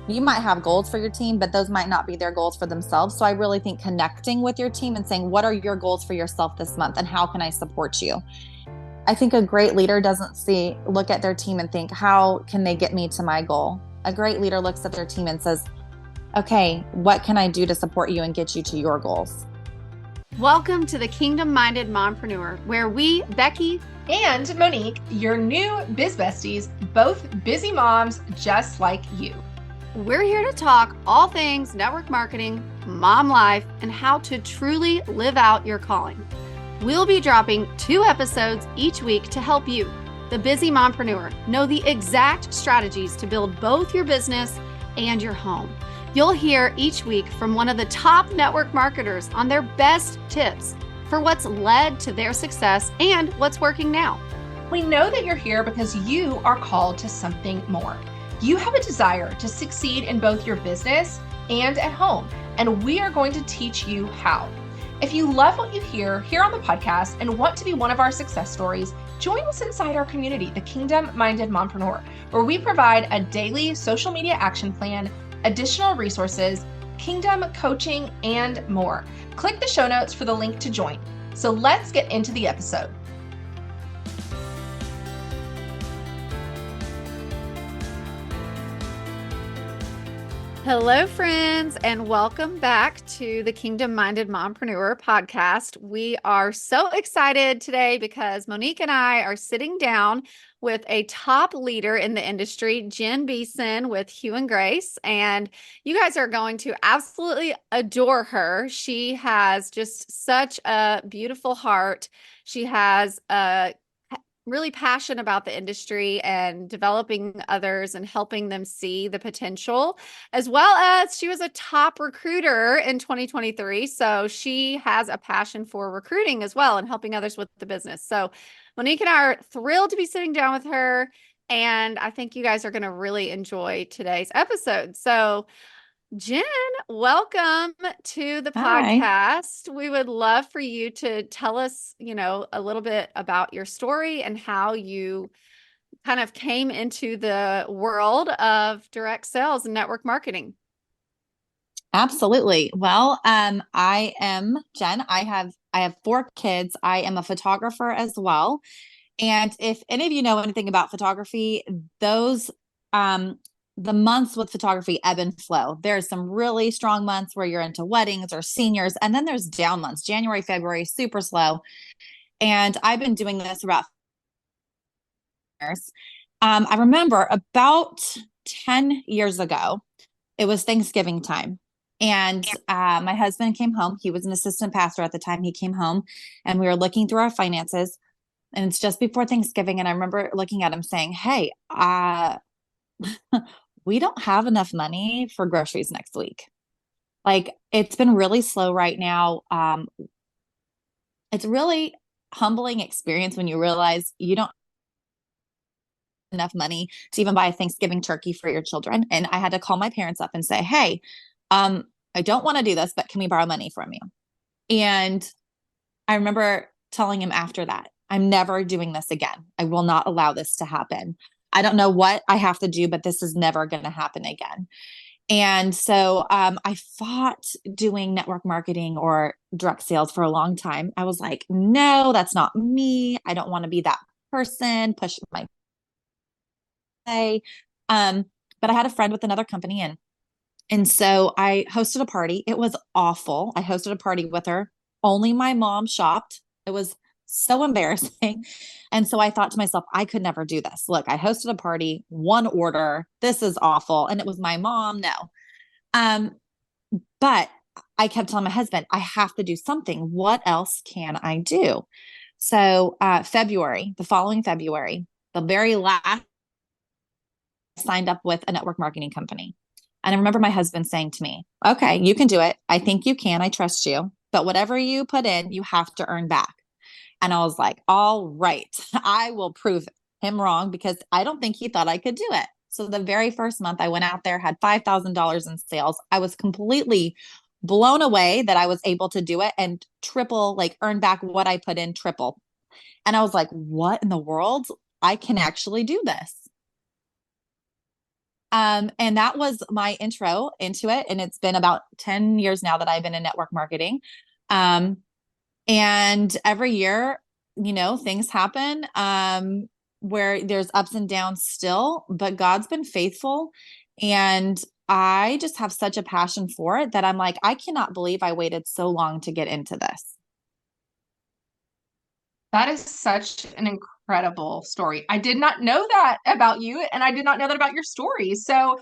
you might have goals for your team, but those might not be their goals for themselves. So I really think connecting with your team and saying, what are your goals for yourself this month and how can I support you? I think a great leader doesn't look at their team and think, how can they get me to my goal? A great leader looks at their team and says, okay, what can I do to support you and get you to your goals? Welcome to the Kingdom Minded Mompreneur, where we, Becky and Monique, your new biz besties, both busy moms just like you. We're here to talk all things network marketing, mom life, and how to truly live out your calling. We'll be dropping 2 episodes each week to help you, the busy mompreneur, know the exact strategies to build both your business and your home. You'll hear each week from one of the top network marketers on their best tips for what's led to their success and what's working now. We know that you're here because you are called to something more. You have a desire to succeed in both your business and at home, and we are going to teach you how. If you love what you hear here on the podcast and want to be one of our success stories, join us inside our community, the Kingdom Minded Mompreneur, where we provide a daily social media action plan, additional resources, kingdom coaching, and more. Click the show notes for the link to join. So let's get into the episode. Hello, friends, and welcome back to the Kingdom Minded Mompreneur podcast. We are so excited today because Monique and I are sitting down with a top leader in the industry, Jen Beeson with Hugh Grace, and you guys are going to absolutely adore her. She has just such a beautiful heart. She has a really passionate about the industry and developing others and helping them see the potential, as well as she was a top recruiter in 2023. So she has a passion for recruiting as well and helping others with the business. So Monique and I are thrilled to be sitting down with her, and I think you guys are going to really enjoy today's episode. So Jen, welcome to the Hi. podcast. We would love for you to tell us, a little bit about your story and how you kind of came into the world of direct sales and network marketing. Absolutely. Well, I am Jen. I have 4 kids. I am a photographer as well. And if any of you know anything about photography, those the months with photography ebb and flow. There's some really strong months where you're into weddings or seniors, and then there's down months. January, February, super slow. And I've been doing this for about years. I remember about 10 years ago, it was Thanksgiving time. And my husband came home. He was an assistant pastor at the time. He came home and we were looking through our finances. And it's just before Thanksgiving. And I remember looking at him saying, hey, we don't have enough money for groceries next week. Like, it's been really slow right now. It's really humbling experience when you realize you don't have enough money to even buy a Thanksgiving turkey for your children. And I had to call my parents up and say, hey, I don't want to do this, but can we borrow money from you? And I remember telling him after that, I'm never doing this again. I will not allow this to happen. I don't know what I have to do, but this is never going to happen again. And so I fought doing network marketing or direct sales for a long time. I was like, no, that's not me. I don't want to be that person, push my way. But I had a friend with another company, and so I hosted a party. It was awful. I hosted a party with her. Only my mom shopped. It was so embarrassing. And so I thought to myself, I could never do this. Look, I hosted a party, 1 order. This is awful. And it was my mom. No. Um, but I kept telling my husband, I have to do something. What else can I do? So the following February, the very last, I signed up with a network marketing company. And I remember my husband saying to me, okay, you can do it. I think you can. I trust you. But whatever you put in, you have to earn back. And I was like, all right, I will prove him wrong because I don't think he thought I could do it. So the very first month I went out there, had $5,000 in sales. I was completely blown away that I was able to do it and triple, like earn back what I put in triple. And I was like, what in the world? I can actually do this. And that was my intro into it. And it's been about 10 years now that I've been in network marketing. Um, and every year, things happen, where there's ups and downs still, but God's been faithful. And I just have such a passion for it that I'm like, I cannot believe I waited so long to get into this. That is such an incredible story. I did not know that about you, and I did not know that about your story. So,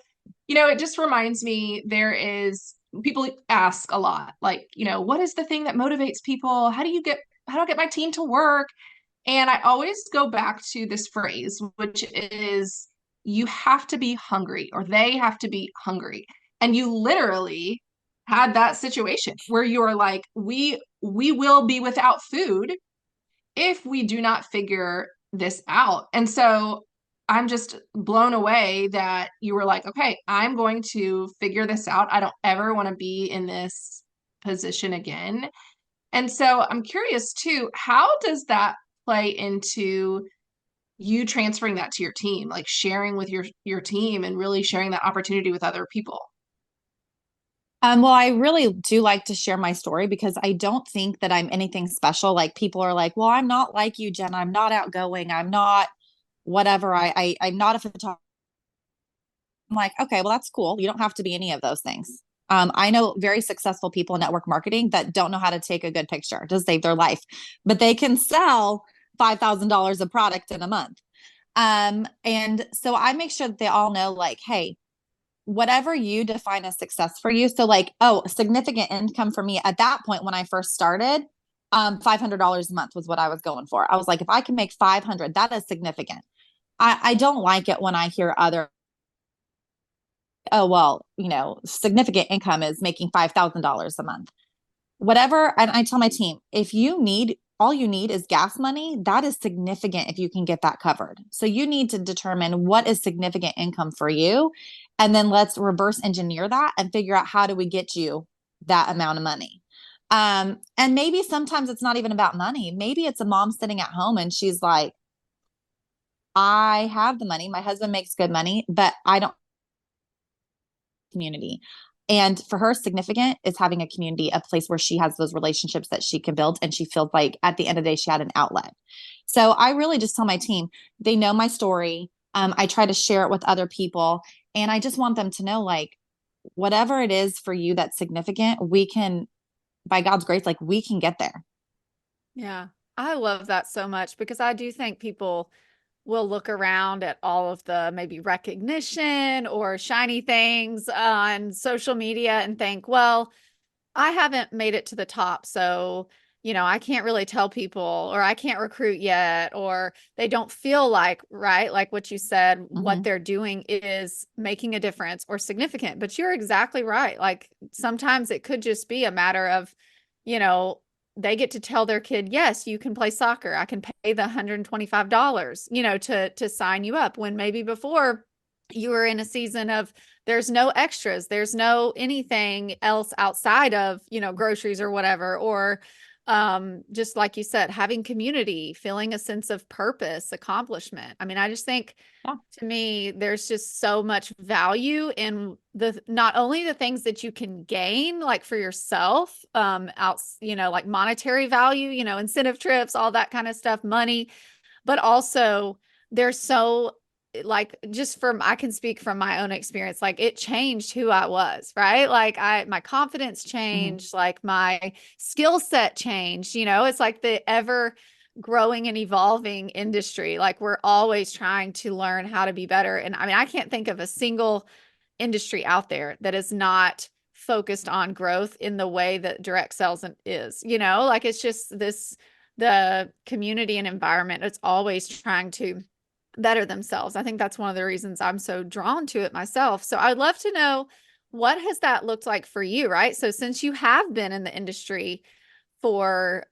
it just reminds me people ask a lot, like, what is the thing that motivates people? How do I get my team to work? And I always go back to this phrase, which is you have to be hungry, or they have to be hungry. And you literally had that situation where you are like, we will be without food if we do not figure this out. And so I'm just blown away that you were like, okay, I'm going to figure this out. I don't ever want to be in this position again. And so I'm curious too, how does that play into you transferring that to your team, like sharing with your team and really sharing that opportunity with other people? Well, I really do like to share my story because I don't think that I'm anything special. Like people are like, well, I'm not like you, Jen. I'm not outgoing. I'm not whatever. I'm not a photographer. I'm like, okay, well, that's cool. You don't have to be any of those things. I know very successful people in network marketing that don't know how to take a good picture to save their life, but they can sell $5,000 of product in a month. And so I make sure that they all know, like, hey, whatever you define as success for you. So like, oh, significant income for me at that point when I first started, $500 a month was what I was going for. I was like, if I can make 500, that is significant. I don't like it when I hear other, oh, well, significant income is making $5,000 a month. Whatever. And I tell my team, if all you need is gas money, that is significant if you can get that covered. So you need to determine what is significant income for you. And then let's reverse engineer that and figure out how do we get you that amount of money. And maybe sometimes it's not even about money. Maybe it's a mom sitting at home and she's like, I have the money. My husband makes good money, but I don't community. And for her, significant is having a community, a place where she has those relationships that she can build. And she feels like at the end of the day, she had an outlet. So I really just tell my team, they know my story. I try to share it with other people. And I just want them to know, like, whatever it is for you that's significant, we can, by God's grace, like we can get there. Yeah. I love that so much because I do think people will look around at all of the maybe recognition or shiny things on social media and think, well, I haven't made it to the top. So, I can't really tell people, or I can't recruit yet, or they don't feel like, right, like what you said, what they're doing is making a difference or significant. But you're exactly right. Like sometimes it could just be a matter of, you know, they get to tell their kid, yes, you can play soccer. I can pay the $125, to sign you up, when maybe before you were in a season of there's no extras, there's no anything else outside of, groceries or whatever, or just like you said, having community, feeling a sense of purpose, accomplishment. I mean, I just think, Yeah. to me, there's just so much value in not only the things that you can gain, like for yourself, like monetary value, incentive trips, all that kind of stuff, money, but also there's so, like, I can speak from my own experience, like it changed who I was, right? Like my confidence changed, like my skill set changed, it's like the ever growing and evolving industry. Like we're always trying to learn how to be better. And I mean, I can't think of a single industry out there that is not focused on growth in the way that direct sales is, like it's just the community and environment. It's always trying to better themselves. I think that's one of the reasons I'm so drawn to it myself. So I'd love to know, what has that looked like for you, right? So since you have been in the industry for,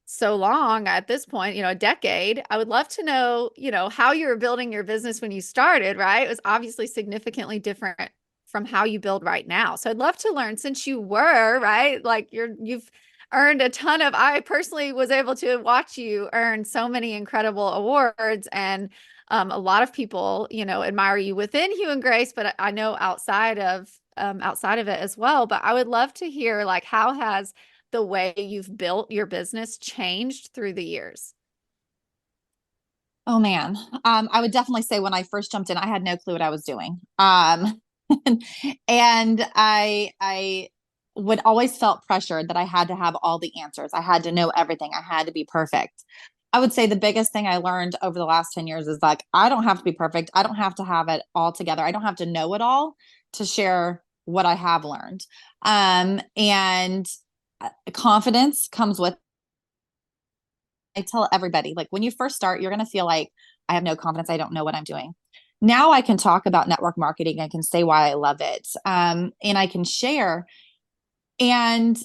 so long at this point, a decade, I would love to know, how you were building your business when you started, right? It was obviously significantly different from how you build right now. So I'd love to learn, since you were, right? Like you've earned a ton of, I personally was able to watch you earn so many incredible awards and A lot of people, admire you within Hugh and Grace, but I know outside of it as well. But I would love to hear, like, how has the way you've built your business changed through the years? Oh man. I would definitely say when I first jumped in, I had no clue what I was doing. And I would always felt pressured that I had to have all the answers. I had to know everything. I had to be perfect. I would say the biggest thing I learned over the last 10 years is like, I don't have to be perfect. I don't have to have it all together. I don't have to know it all to share what I have learned. And confidence comes with, I tell everybody, like when you first start, you're going to feel like I have no confidence. I don't know what I'm doing. Now I can talk about network marketing. I can say why I love it. And I can share. And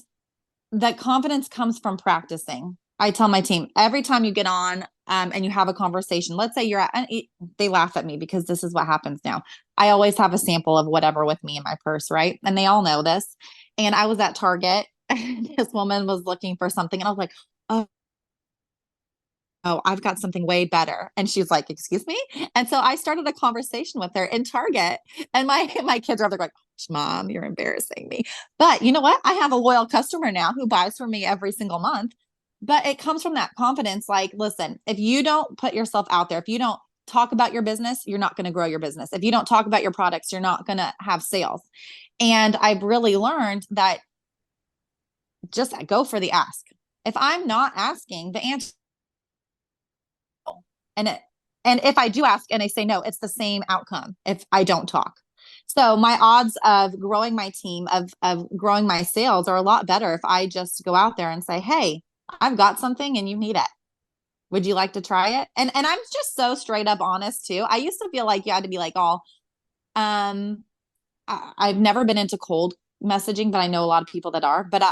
that confidence comes from practicing. I tell my team every time you get on and you have a conversation, let's say you're at, and they laugh at me because this is what happens now. I always have a sample of whatever with me in my purse, right? And they all know this. And I was at Target and this woman was looking for something and I was like, oh, I've got something way better. And she's like, excuse me. And so I started a conversation with her in Target and my kids are there like, Mom, you're embarrassing me. But you know what? I have a loyal customer now who buys from me every single month. But it comes from that confidence. Like, listen, if you don't put yourself out there, if you don't talk about your business, you're not going to grow your business. If you don't talk about your products, you're not going to have sales. And I've really learned that just go for the ask. If I'm not asking, the answer and it, and if I do ask and they say no, it's the same outcome if I don't talk. So my odds of growing my team, of growing my sales are a lot better if I just go out there and say, hey, I've got something and you need it. Would you like to try it? And I'm just so straight up honest too. I used to feel like you had to be like all I've never been into cold messaging, but I know a lot of people that are. But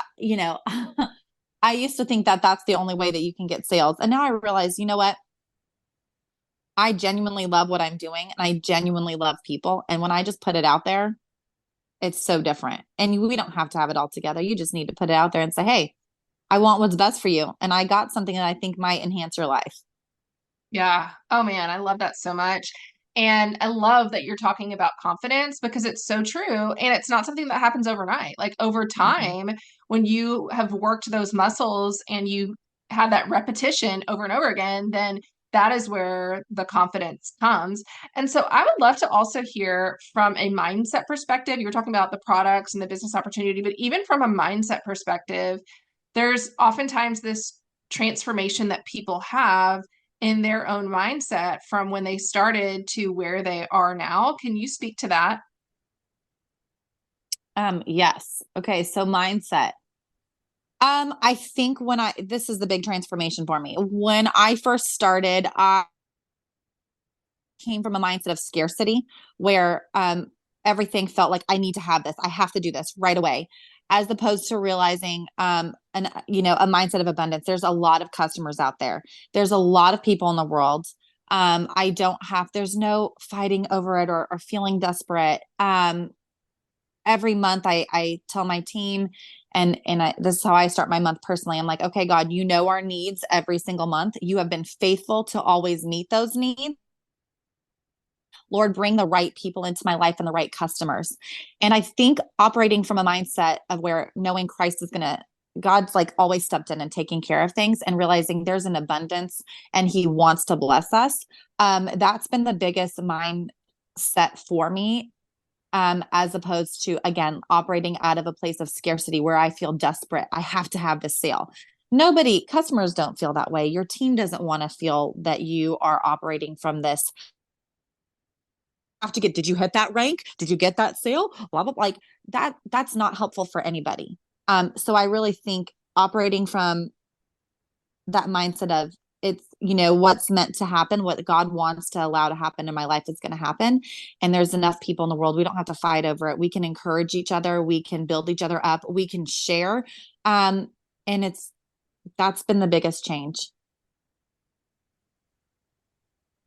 I used to think that that's the only way that you can get sales. And now I realize, you know what? I genuinely love what I'm doing and I genuinely love people. And when I just put it out there, it's so different. And we don't have to have it all together. You just need to put it out there and say, hey, I want what's best for you. And I got something that I think might enhance your life. Yeah. Oh man, I love that so much. And I love that you're talking about confidence because it's so true. And it's not something that happens overnight. Like over Mm-mm. time, when you have worked those muscles and you have that repetition over and over again, then that is where the confidence comes. And so I would love to also hear from a mindset perspective. You were talking about the products and the business opportunity, but even from a mindset perspective, there's oftentimes this transformation that people have in their own mindset from when they started to where they are now. Can you speak to that? Yes. Okay. So mindset. I think this is the big transformation for me. When I first started, I came from a mindset of scarcity where everything felt like I need to have this. I have to do this right away, as opposed to realizing a mindset of abundance. There's a lot of customers out there. There's a lot of people in the world. There's no fighting over it or feeling desperate. Every month I tell my team this is how I start my month personally. I'm like, okay, God, you know our needs every single month. You have been faithful to always meet those needs. Lord, bring the right people into my life and the right customers. And I think operating from a mindset of where knowing Christ is God's like always stepped in and taking care of things and realizing there's an abundance and he wants to bless us. That's been the biggest mindset for me. As opposed to, again, operating out of a place of scarcity where I feel desperate. I have to have this sale. Customers don't feel that way. Your team doesn't want to feel that you are operating from this did you hit that rank? Did you get that sale? Blah, blah, blah. Like that's not helpful for anybody. So I really think operating from that mindset of what's meant to happen, what God wants to allow to happen in my life is going to happen. And there's enough people in the world. We don't have to fight over it. We can encourage each other. We can build each other up. We can share. And that's been the biggest change.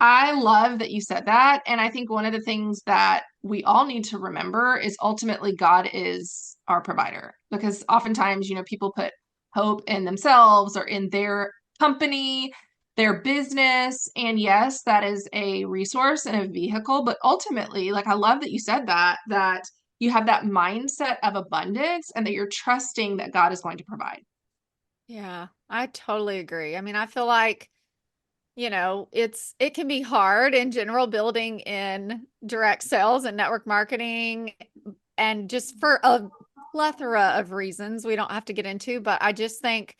I love that you said that. And I think one of the things that we all need to remember is ultimately God is our provider because oftentimes, people put hope in themselves or in their company. their business. And yes, that is a resource and a vehicle, but ultimately, like I love that you said that you have that mindset of abundance and that you're trusting that God is going to provide. Yeah, I totally agree. I mean, I feel like, it can be hard in general building in direct sales and network marketing, and just for a plethora of reasons we don't have to get into, but I just think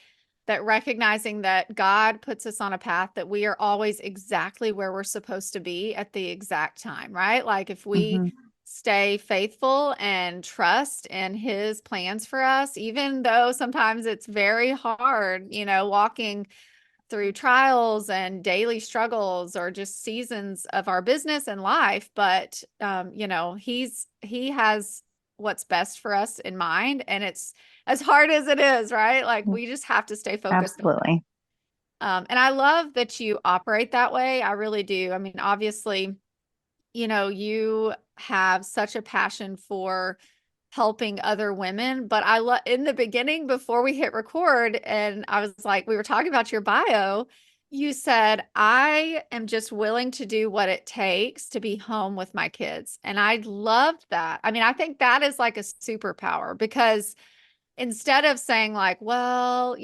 that recognizing that God puts us on a path that we are always exactly where we're supposed to be at the exact time, right? Like if we Mm-hmm. stay faithful and trust in his plans for us, even though sometimes it's very hard, walking through trials and daily struggles or just seasons of our business and life. But, he has what's best for us in mind. And it's as hard as it is, right? Like we just have to stay focused. Absolutely. And I love that you operate that way. I really do. I mean, obviously, you have such a passion for helping other women, but in the beginning before we hit record and I was like, we were talking about your bio, you said, I am just willing to do what it takes to be home with my kids. And I loved that. I mean, I think that is like a superpower because instead of saying like, well,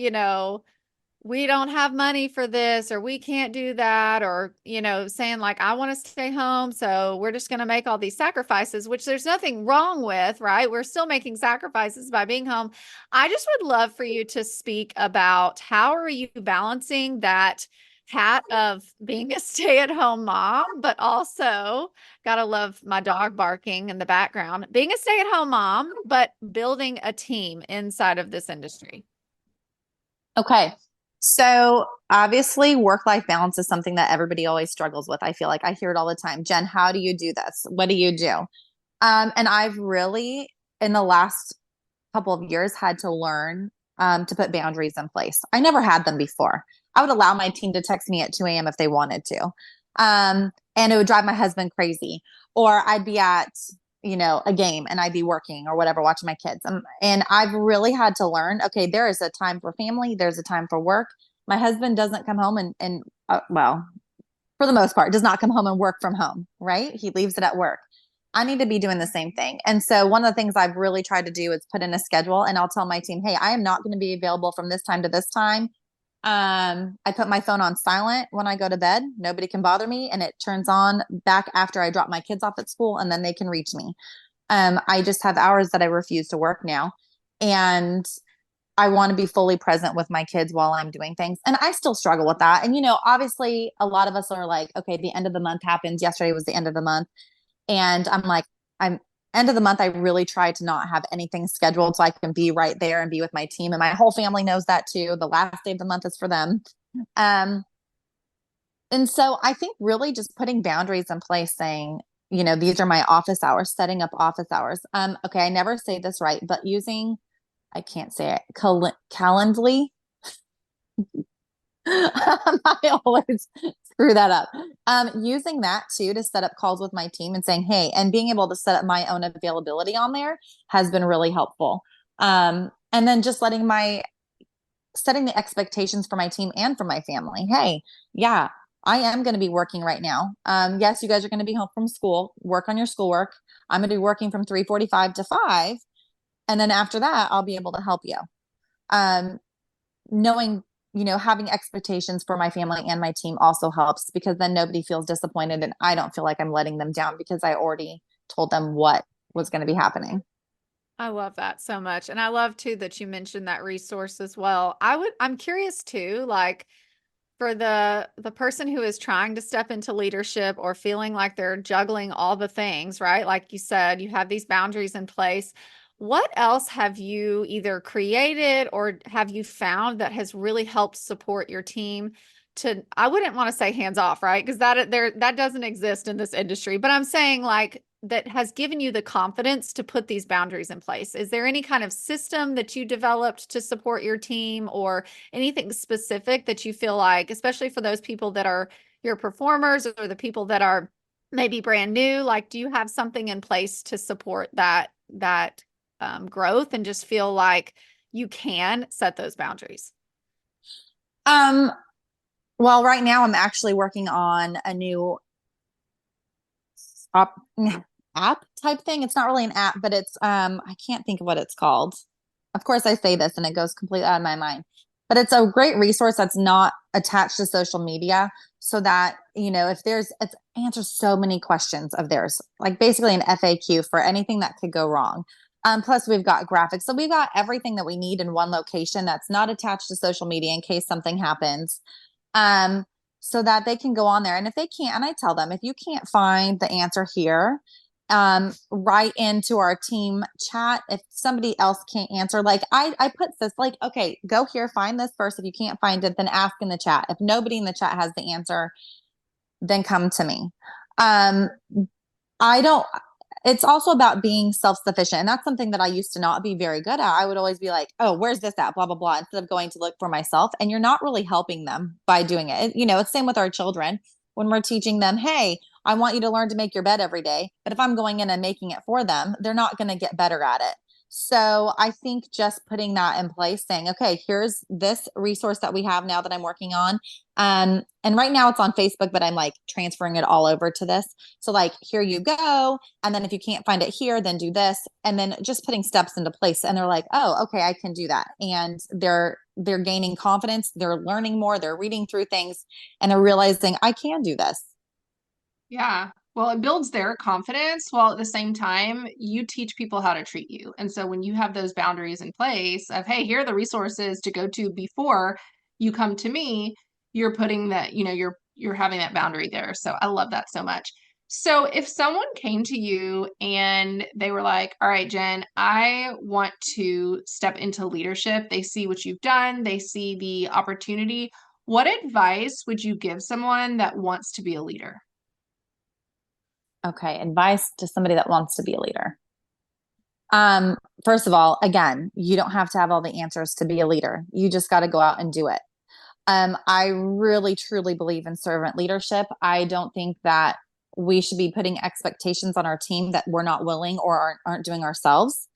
we don't have money for this or we can't do that, or saying like I want to stay home, so we're just going to make all these sacrifices, which there's nothing wrong with, right? We're still making sacrifices by being home. I just would love for you to speak about how are you balancing that hat of being a stay-at-home mom, but also gotta love my dog barking in the background, being a stay-at-home mom but building a team inside of this industry. Okay. So obviously work-life balance is something that everybody always struggles with. I feel like I hear it all the time. Jen, how do you do this? What do you do? And I've really, in the last couple of years, had to learn to put boundaries in place. I never had them before. I would allow my team to text me at 2 a.m. if they wanted to. And it would drive my husband crazy. Or I'd be at, a game and I'd be working or whatever, watching my kids. And I've really had to learn, okay, there is a time for family. There's a time for work. My husband doesn't come home well, for the most part, does not come home and work from home, right? He leaves it at work. I need to be doing the same thing. And so one of the things I've really tried to do is put in a schedule, and I'll tell my team, hey, I am not going to be available from this time to this time. I put my phone on silent when I go to bed. Nobody can bother me. And it turns on back after I drop my kids off at school, and then they can reach me. I just have hours that I refuse to work now. And I want to be fully present with my kids while I'm doing things. And I still struggle with that. And, obviously a lot of us are like, okay, the end of the month happens. Yesterday was the end of the month. And I'm like, I'm end of the month. I really try to not have anything scheduled so I can be right there and be with my team. And my whole family knows that too. The last day of the month is for them. Um, and so I think really just putting boundaries in place, saying, these are my office hours, setting up office hours. Okay, I never say this right, but I can't say it, Calendly. I always screw that up. Using that too to set up calls with my team and saying, hey, and being able to set up my own availability on there has been really helpful. And then just setting the expectations for my team and for my family. Hey, yeah, I am going to be working right now. Yes, you guys are going to be home from school, work on your schoolwork. I'm going to be working from 3:45 to 5. And then after that, I'll be able to help you. Knowing, having expectations for my family and my team also helps, because then nobody feels disappointed and I don't feel like I'm letting them down because I already told them what was going to be happening. I love that so much. And I love too that you mentioned that resource as well. I'm curious too, like for the person who is trying to step into leadership or feeling like they're juggling all the things, right? Like you said, you have these boundaries in place. What else have you either created or have you found that has really helped support your team to, I wouldn't want to say hands off, right? Because that doesn't exist in this industry, but I'm saying like that has given you the confidence to put these boundaries in place. Is there any kind of system that you developed to support your team or anything specific that you feel like, especially for those people that are your performers or the people that are maybe brand new, like, do you have something in place to support that growth and just feel like you can set those boundaries? Um, Well, right now I'm actually working on a new op- app type thing. It's not really an app, but it's I can't think of what it's called. Of course I say this and it goes completely out of my mind. But it's a great resource that's not attached to social media so that, if it answers so many questions of theirs, like basically an FAQ for anything that could go wrong. Plus we've got graphics. So we've got everything that we need in one location that's not attached to social media in case something happens. Um, so that they can go on there. And if they can't, and I tell them, if you can't find the answer here, write into our team chat. If somebody else can't answer, like I put this, like, okay, go here, find this first. If you can't find it, then ask in the chat. If nobody in the chat has the answer, then come to me. Um, I don't, it's also about being self-sufficient. And that's something that I used to not be very good at. I would always be like, oh, where's this at? Blah, blah, blah, instead of going to look for myself. And you're not really helping them by doing it. It's same with our children when we're teaching them, hey, I want you to learn to make your bed every day. But if I'm going in and making it for them, they're not going to get better at it. So I think just putting that in place, saying, okay, here's this resource that we have now that I'm working on. And right now it's on Facebook, but I'm like transferring it all over to this. So like, here you go. And then if you can't find it here, then do this. And then just putting steps into place. And they're like, oh, okay, I can do that. And they're gaining confidence. They're learning more. They're reading through things and they're realizing I can do this. Yeah. Well, it builds their confidence while at the same time you teach people how to treat you. And so when you have those boundaries in place of, hey, here are the resources to go to before you come to me, you're putting that, you're having that boundary there. So I love that so much. So if someone came to you and they were like, all right, Jen, I want to step into leadership. They see what you've done, they see the opportunity. What advice would you give someone that wants to be a leader? Okay. Advice to somebody that wants to be a leader. First of all, again, you don't have to have all the answers to be a leader. You just got to go out and do it. I really truly believe in servant leadership. I don't think that we should be putting expectations on our team that we're not willing or aren't doing ourselves.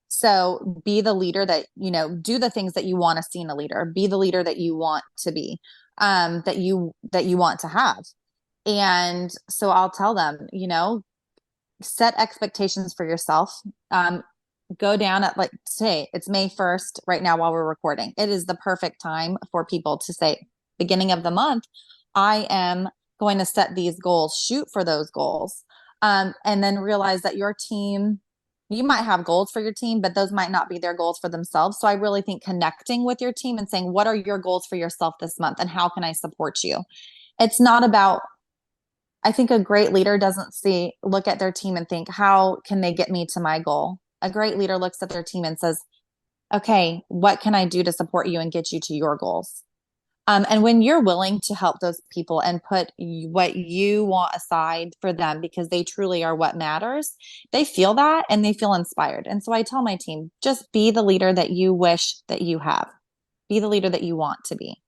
So be the leader that, do the things that you want to see in a leader, be the leader that you want to be, that you want to have. And so I'll tell them, set expectations for yourself. Go down at, like, say it's May 1st right now while we're recording. It is the perfect time for people to say, beginning of the month, I am going to set these goals, shoot for those goals. And then realize that your team, you might have goals for your team, but those might not be their goals for themselves. So I really think connecting with your team and saying, what are your goals for yourself this month? And how can I support you? It's not about, I think a great leader doesn't look at their team and think, how can they get me to my goal? A great leader looks at their team and says, okay, what can I do to support you and get you to your goals? And when you're willing to help those people and put what you want aside for them because they truly are what matters, they feel that and they feel inspired. And so I tell my team, just be the leader that you wish that you have. Be the leader that you want to be.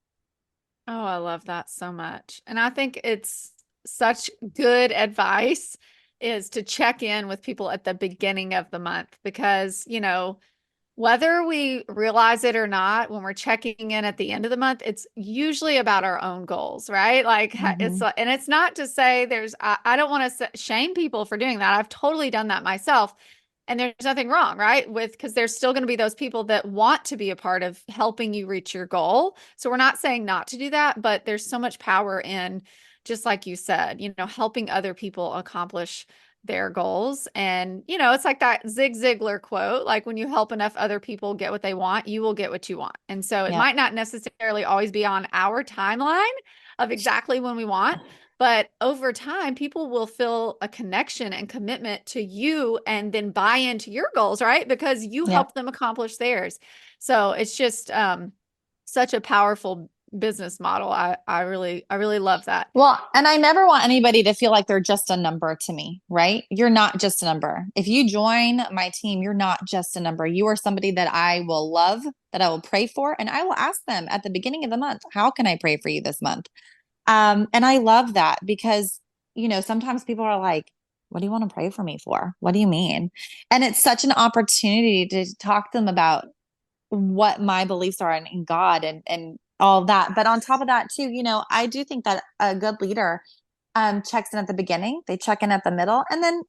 Oh, I love that so much. And I think it's such good advice is to check in with people at the beginning of the month because, whether we realize it or not, when we're checking in at the end of the month, it's usually about our own goals, right? Like Mm-hmm. and it's not to say I don't want to shame people for doing that. I've totally done that myself. And there's nothing wrong, right? Because there's still going to be those people that want to be a part of helping you reach your goal. So we're not saying not to do that, but there's so much power in, just like you said, helping other people accomplish their goals. And, it's like that Zig Ziglar quote, like when you help enough other people get what they want, you will get what you want. And so it Yep. might not necessarily always be on our timeline of exactly when we want, but over time, people will feel a connection and commitment to you and then buy into your goals, right? Because you Yep. help them accomplish theirs. So it's just such a powerful business model. I really love that. Well, and I never want anybody to feel like they're just a number to me, right? You're not just a number. If you join my team, you're not just a number. You are somebody that I will love, that I will pray for, and I will ask them at the beginning of the month, how can I pray for you this month? And I love that because, sometimes people are like, what do you want to pray for me for? What do you mean? And it's such an opportunity to talk to them about what my beliefs are in God and all of that. But on top of that too, I do think that a good leader checks in at the beginning, they check in at the middle, and then,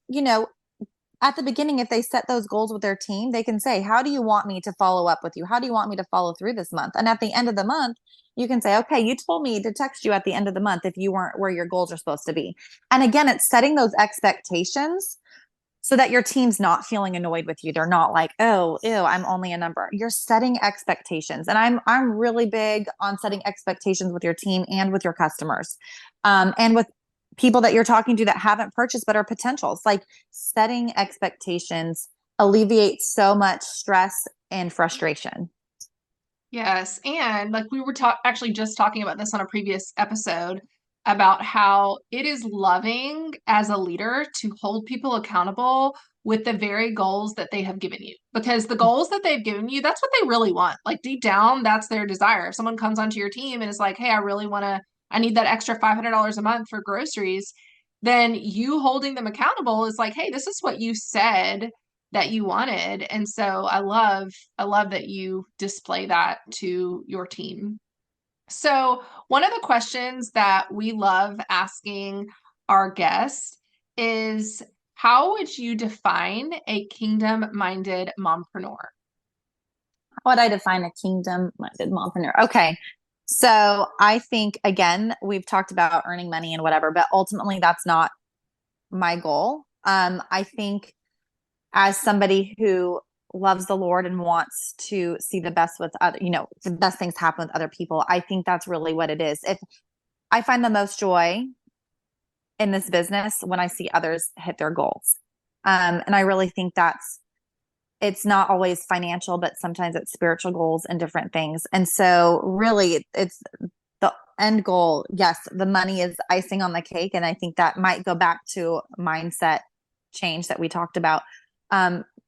at the beginning, if they set those goals with their team, they can say, how do you want me to follow up with you? How do you want me to follow through this month? And at the end of the month, you can say, okay, you told me to text you at the end of the month if you weren't where your goals are supposed to be. And again, it's setting those expectations so that your team's not feeling annoyed with you. They're not like, oh, ew, I'm only a number. You're setting expectations. And I'm really big on setting expectations with your team and with your customers, and with people that you're talking to that haven't purchased but are potentials. Like, setting expectations alleviates so much stress and frustration. Yes. And like we were actually just talking about this on a previous episode about how it is loving as a leader to hold people accountable with the very goals that they have given you. Because the goals that they've given you, that's what they really want. Like, deep down, that's their desire. If someone comes onto your team and is like, hey, I need that extra $500 a month for groceries, then you holding them accountable is like, hey, this is what you said that you wanted. And so I love that you display that to your team. So one of the questions that we love asking our guests is, how would you define a kingdom-minded mompreneur? How would I define a kingdom-minded mompreneur? Okay. So I think, again, we've talked about earning money and whatever, but ultimately that's not my goal. I think, as somebody who loves the Lord and wants to see the best with the best things happen with other people, I think that's really what it is. If I find the most joy in this business when I see others hit their goals. And I really think it's not always financial, but sometimes it's spiritual goals and different things. And so really it's the end goal. Yes, the money is icing on the cake. And I think that might go back to mindset change that we talked about.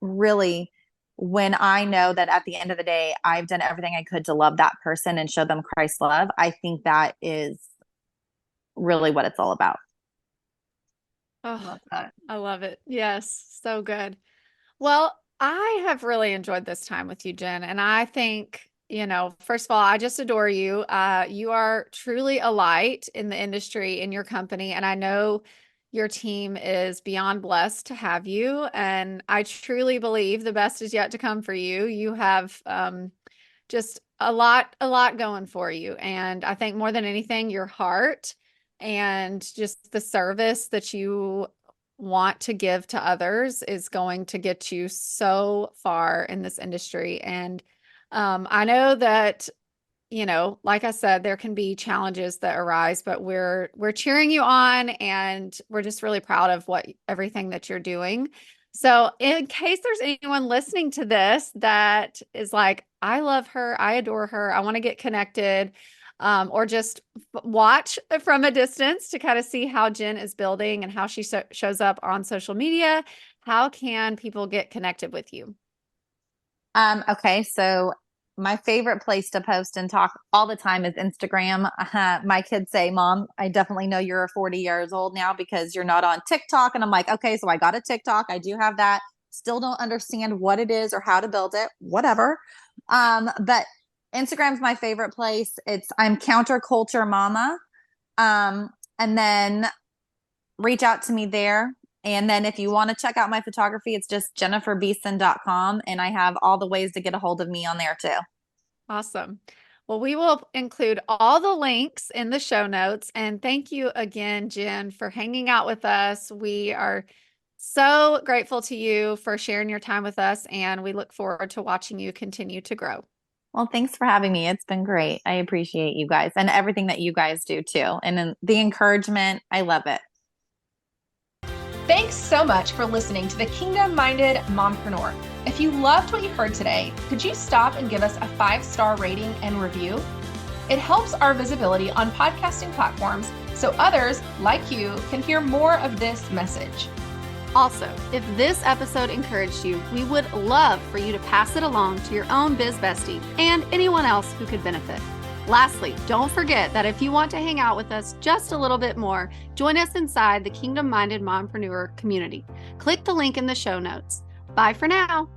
Really, when I know that at the end of the day, I've done everything I could to love that person and show them Christ's love, I think that is really what it's all about. Oh, love that. I love it. Yes. So good. Well, I have really enjoyed this time with you, Jen. And I think, first of all, I just adore you. You are truly a light in the industry, in your company. And I know your team is beyond blessed to have you. And I truly believe the best is yet to come for you. You have just a lot going for you. And I think more than anything, your heart and just the service that you want to give to others is going to get you so far in this industry. And I know that, like I said, there can be challenges that arise, but we're cheering you on, and we're just really proud of everything that you're doing. So in case there's anyone listening to this that is like, I love her, I adore her, I want to get connected, or just watch from a distance to kind of see how Jen is building and how she shows up on social media, how can people get connected with you? Okay. So my favorite place to post and talk all the time is Instagram. My kids say, Mom, I definitely know you're 40 years old now because you're not on TikTok. And I'm like, okay, so I got a TikTok. I do have that. Still don't understand what it is or how to build it, whatever. But Instagram's my favorite place. I'm counterculture mama. And then reach out to me there. And then if you want to check out my photography, it's just jenniferbeeson.com. And I have all the ways to get a hold of me on there too. Awesome. Well, we will include all the links in the show notes. And thank you again, Jen, for hanging out with us. We are so grateful to you for sharing your time with us. And we look forward to watching you continue to grow. Well, thanks for having me. It's been great. I appreciate you guys and everything that you guys do too. And then the encouragement, I love it. Thanks so much for listening to the Kingdom Minded Mompreneur. If you loved what you heard today, could you stop and give us a 5-star rating and review? It helps our visibility on podcasting platforms so others like you can hear more of this message. Also, if this episode encouraged you, we would love for you to pass it along to your own biz bestie and anyone else who could benefit. Lastly, don't forget that if you want to hang out with us just a little bit more, join us inside the Kingdom Minded Mompreneur community. Click the link in the show notes. Bye for now.